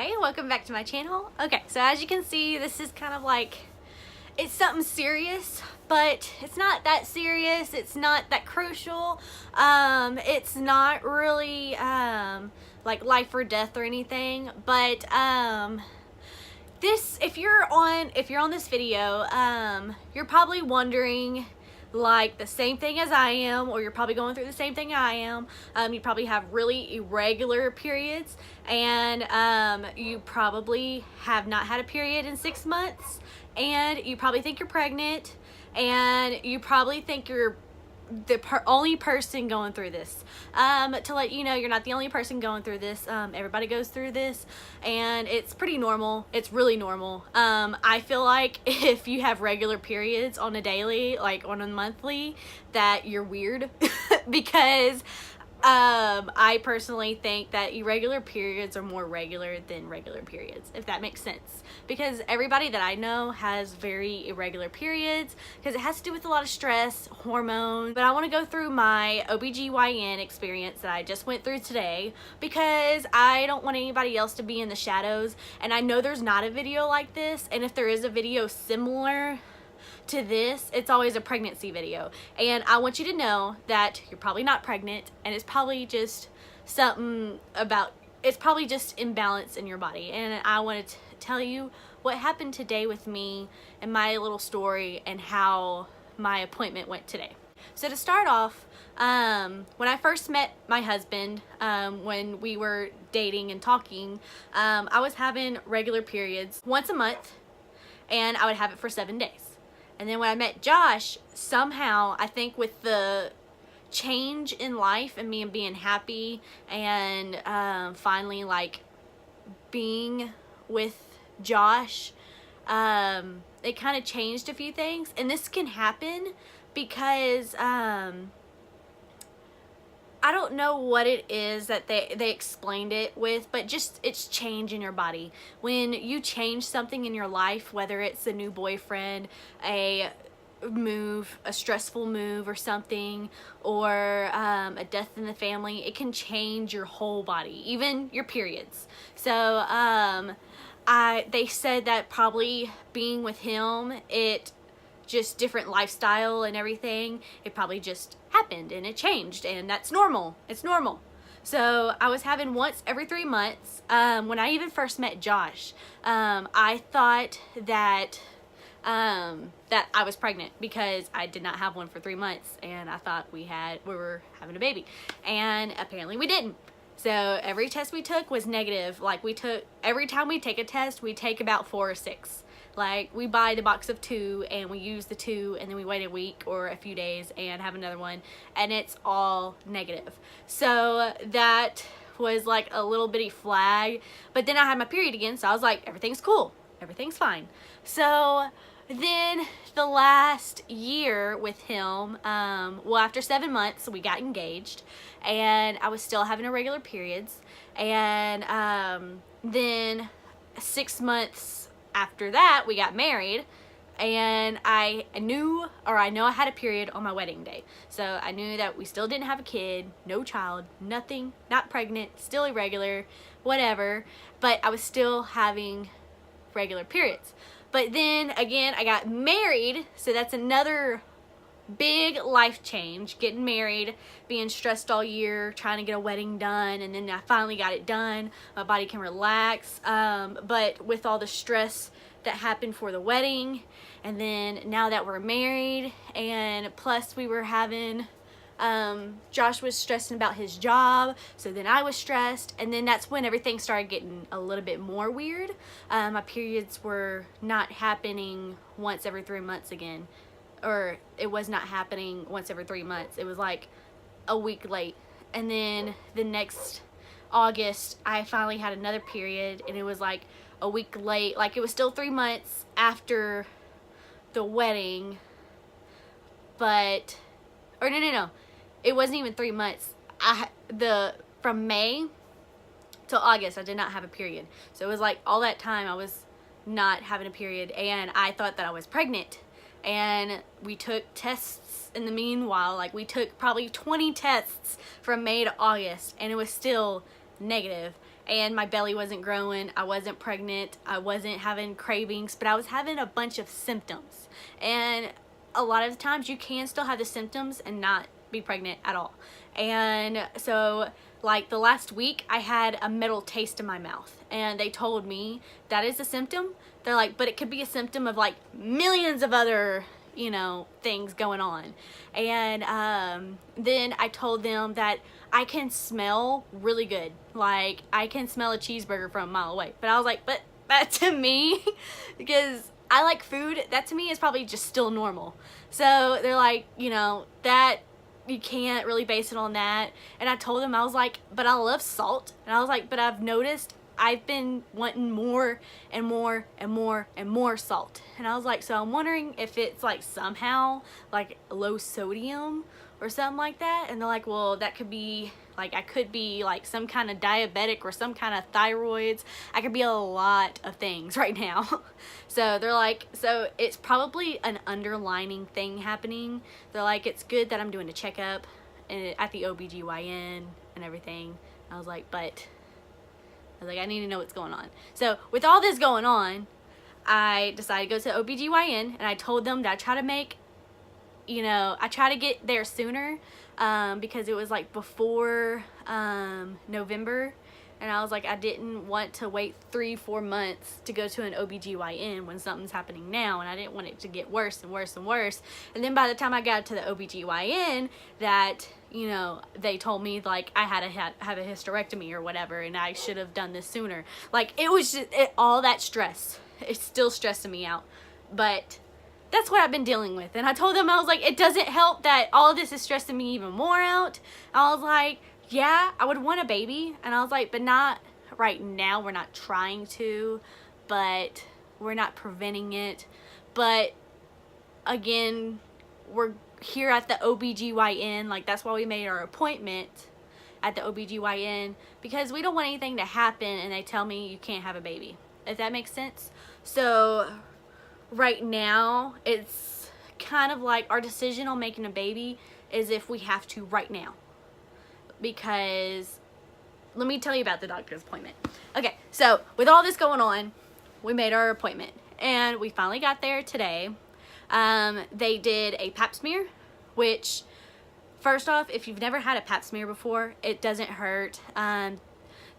Hi, welcome back to my channel. Okay, so as you can see, this is kind of like, it's something serious, but it's not that serious. It's not that crucial. It's not really like life or death or anything, but this, if you're on this video, you're probably wondering like the same thing as I am, or you're probably going through the same thing I am. You probably have really irregular periods, and you probably have not had a period in 6 months, and you probably think you're pregnant, and you probably think you're the only person going through this. To let you know, you're not the only person going through this. Everybody goes through this, and it's pretty normal. It's really normal. I feel like if you have regular periods on a daily, like on a monthly, that you're weird because I personally think that irregular periods are more regular than regular periods, if that makes sense. Because everybody that I know has very irregular periods because it has to do with a lot of stress, hormones. But I want to go through my OBGYN experience that I just went through today because I don't want anybody else to be in the shadows. And I know there's not a video like this, and if there is a video similar to this, it's always a pregnancy video, and I want you to know that you're probably not pregnant, and it's probably just something about, it's probably just imbalance in your body. And I want to tell you what happened today with me and my little story and how my appointment went today. So to start off, when I first met my husband, when we were dating and talking, I was having regular periods once a month, and I would have it for 7 days. And then when I met Josh, somehow, I think with the change in life and me being happy and finally like being with Josh, it kind of changed a few things. And this can happen because I don't know what it is that they explained it with, but just it's change in your body. When you change something in your life, whether it's a new boyfriend, a move, a stressful move or something, or a death in the family, it can change your whole body, even your periods. So they said that probably being with him, it just different lifestyle and everything, it probably just happened and it changed, and that's normal. It's normal. So I was having once every 3 months. When I even first met Josh, I thought that that I was pregnant because I did not have one for 3 months, and I thought we were having a baby, and apparently we didn't. So every test we took was negative. Like every time we take a test, we take about 4 or 6. Like we buy the box of 2 and we use the 2, and then we wait a week or a few days and have another one, and it's all negative. So that was like a little bitty flag. But then I had my period again, so I was like, everything's cool, everything's fine. So then the last year with him, well, after 7 months we got engaged, and I was still having irregular periods, and then 6 months after that we got married, and I know I had a period on my wedding day. So I knew that we still didn't have a kid, no child, nothing, not pregnant, still irregular, whatever, but I was still having regular periods. But then again, I got married, so that's another big life change. Getting married, being stressed all year, trying to get a wedding done, and then I finally got it done. My body can relax, but with all the stress that happened for the wedding, and then now that we're married, and plus we were having Josh was stressing about his job, so then I was stressed, and then that's when everything started getting a little bit more weird. My periods were not happening once every 3 months again, or it was not happening once every 3 months. It was like a week late, and then the next August I finally had another period, and it was like a week late. Like it was still 3 months after the wedding, but no, it wasn't even 3 months. From May till August I did not have a period, so it was like all that time I was not having a period, and I thought that I was pregnant. And we took tests in the meanwhile. Like we took probably 20 tests from May to August, and it was still negative. and my belly wasn't growing, I wasn't pregnant, I wasn't having cravings, but I was having a bunch of symptoms. And a lot of the times you can still have the symptoms and not be pregnant at all. And so like the last week I had a metal taste in my mouth, and they told me that is a symptom. They're like, but it could be a symptom of like millions of other, you know, things going on. And then I told them that I can smell really good. Like I can smell a cheeseburger from a mile away. But I was like, but that to me, because I like food, that to me is probably just still normal. So they're like, you know, that you can't really base it on that. And I told them, I was like, but I love salt. And I was like, but I've noticed I've been wanting more and more and more and more salt. And I was like, so I'm wondering if it's like somehow like low sodium or something like that. And they're like, well, that could be like, I could be like some kind of diabetic or some kind of thyroids. I could be a lot of things right now. So they're like, so it's probably an underlining thing happening. They're like, it's good that I'm doing a checkup at the OBGYN and everything. I was like, I need to know what's going on. So with all this going on, I decided to go to OBGYN, and I told them that I try to make, you know, I try to get there sooner because it was like before November, and I was like, I didn't want to wait 3-4 months to go to an OBGYN when something's happening now, and I didn't want it to get worse and worse and worse. And then by the time I got to the OBGYN, that, you know, they told me like I had to have a hysterectomy or whatever, and I should have done this sooner. Like it was just all that stress. It's still stressing me out, but that's what I've been dealing with. And I told them, I was like, it doesn't help that all of this is stressing me even more out. I was like, yeah, I would want a baby. And I was like, but not right now. We're not trying to, but we're not preventing it. But again, we're here at the OBGYN. Like that's why we made our appointment at the OBGYN, because we don't want anything to happen and they tell me you can't have a baby, if that makes sense. So right now it's kind of like our decision on making a baby is if we have to right now. Because let me tell you about the doctor's appointment. Okay, so with all this going on, we made our appointment and we finally got there today. They did a pap smear, which first off, if you've never had a pap smear before, it doesn't hurt.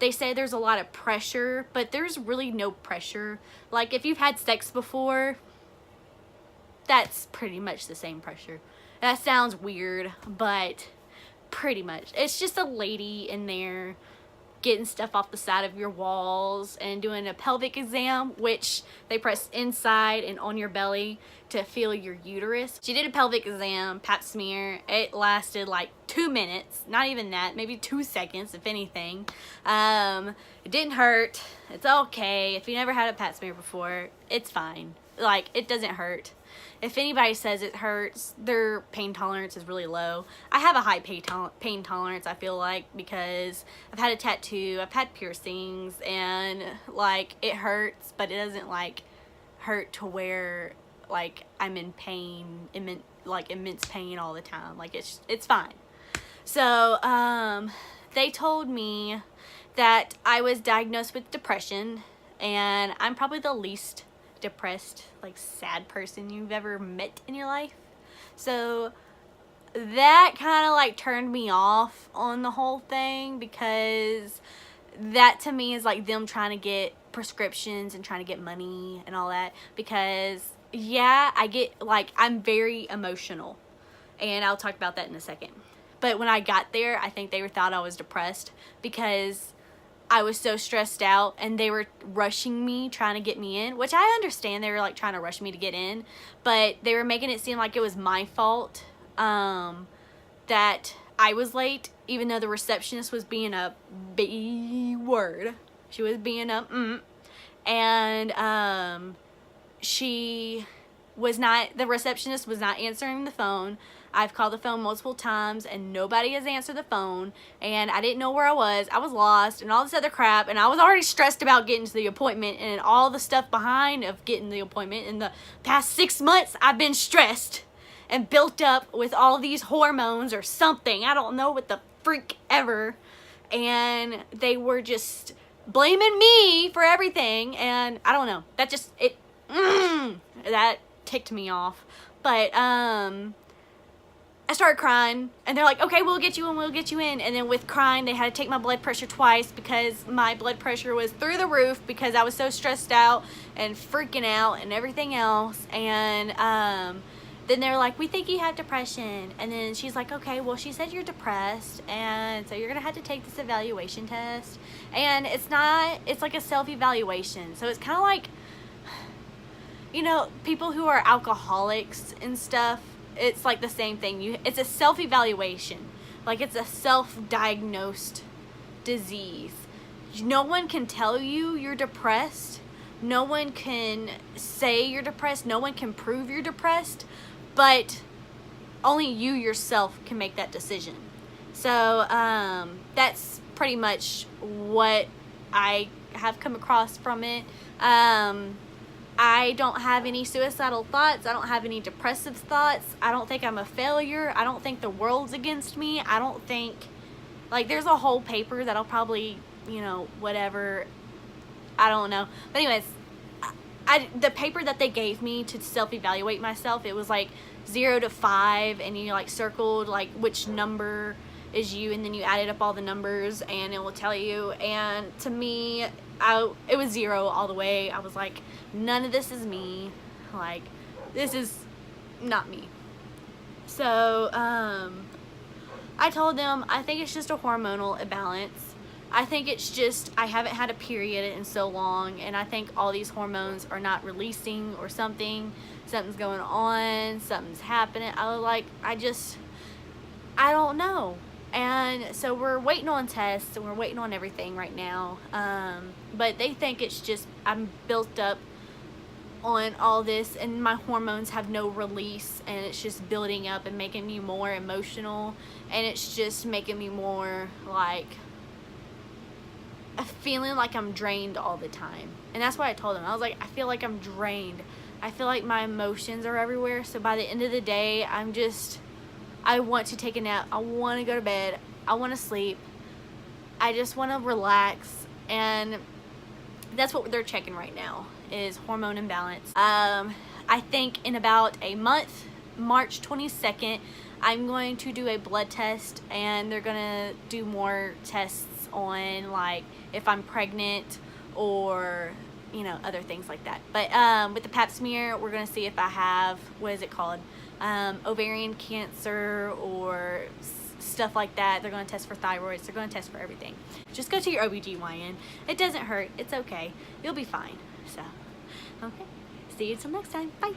They say there's a lot of pressure, but there's really no pressure. Like if you've had sex before, that's pretty much the same pressure. That sounds weird, but pretty much. It's just a lady in there getting stuff off the side of your walls and doing a pelvic exam, which they press inside and on your belly to feel your uterus. She did a pelvic exam, pap smear. It lasted like 2 minutes, not even that, maybe 2 seconds if anything. It didn't hurt. It's okay. If you never had a pap smear before, it's fine. Like, it doesn't hurt. If anybody says it hurts, their pain tolerance is really low. I have a high pain tolerance, I feel like, because I've had a tattoo, I've had piercings, and like it hurts, but it doesn't like hurt to where like I'm in pain, immense pain all the time. Like it's fine. So they told me that I was diagnosed with depression, and I'm probably the least depressed, like sad person you've ever met in your life. So that kind of like turned me off on the whole thing, because that to me is like them trying to get prescriptions and trying to get money and all that. Because yeah, I get like, I'm very emotional, and I'll talk about that in a second. But when I got there, I think they thought I was depressed because I was so stressed out, and they were rushing me, trying to get me in, which I understand. They were like trying to rush me to get in, but they were making it seem like it was my fault that I was late, even though the receptionist was being a B word. She was being a and she was not, the receptionist was not answering the phone. I've called the phone multiple times and nobody has answered the phone, and I didn't know where I was lost and all this other crap, and I was already stressed about getting to the appointment and all the stuff behind of getting the appointment. In the past 6 months I've been stressed and built up with all these hormones or something. I don't know what the freak ever. And they were just blaming me for everything, and I don't know, that just, that ticked me off. But I started crying, and they're like, okay, we'll get you in. And then with crying, they had to take my blood pressure twice because my blood pressure was through the roof because I was so stressed out and freaking out and everything else. And then they're like, we think you have depression. And then she's like, okay, well, she said you're depressed, and so you're gonna have to take this evaluation test. And it's like a self-evaluation, so it's kind of like, you know, people who are alcoholics and stuff, it's like the same thing. It's a self-evaluation. Like, it's a self-diagnosed disease. No one can tell you you're depressed. No one can say you're depressed. No one can prove you're depressed. But only you yourself can make that decision. So that's pretty much what I have come across from it. I don't have any suicidal thoughts. I don't have any depressive thoughts. I don't think I'm a failure. I don't think the world's against me. I don't think, like, there's a whole paper that I'll probably, you know, whatever, I don't know. But anyways, the paper that they gave me to self-evaluate myself, it was like 0 to 5, and you like circled like which number is you, and then you added up all the numbers and it will tell you. And to me, it was 0 all the way. I was like, none of this is me. Like, this is not me. So I told them I think it's just a hormonal imbalance. I think it's just I haven't had a period in so long, and I think all these hormones are not releasing or something. Something's going on, something's happening. I was like, I don't know. And so we're waiting on tests, and we're waiting on everything right now. But they think it's just I'm built up on all this, and my hormones have no release, and it's just building up and making me more emotional, and it's just making me more like feeling like I'm drained all the time. And that's what I told them. I was like, I feel like I'm drained. I feel like my emotions are everywhere. So by the end of the day, I want to take a nap. I want to go to bed. I want to sleep. I just want to relax. And that's what they're checking right now, is hormone imbalance. I think in about a month, March 22nd, I'm going to do a blood test, and they're going to do more tests on, like, if I'm pregnant or, you know, other things like that. But with the pap smear, we're going to see if I have, what is it called, ovarian cancer or stuff like that. They're going to test for thyroids. They're going to test for everything. Just go to your OBGYN. It doesn't hurt. It's okay. You'll be fine. So, okay. See you until next time. Bye.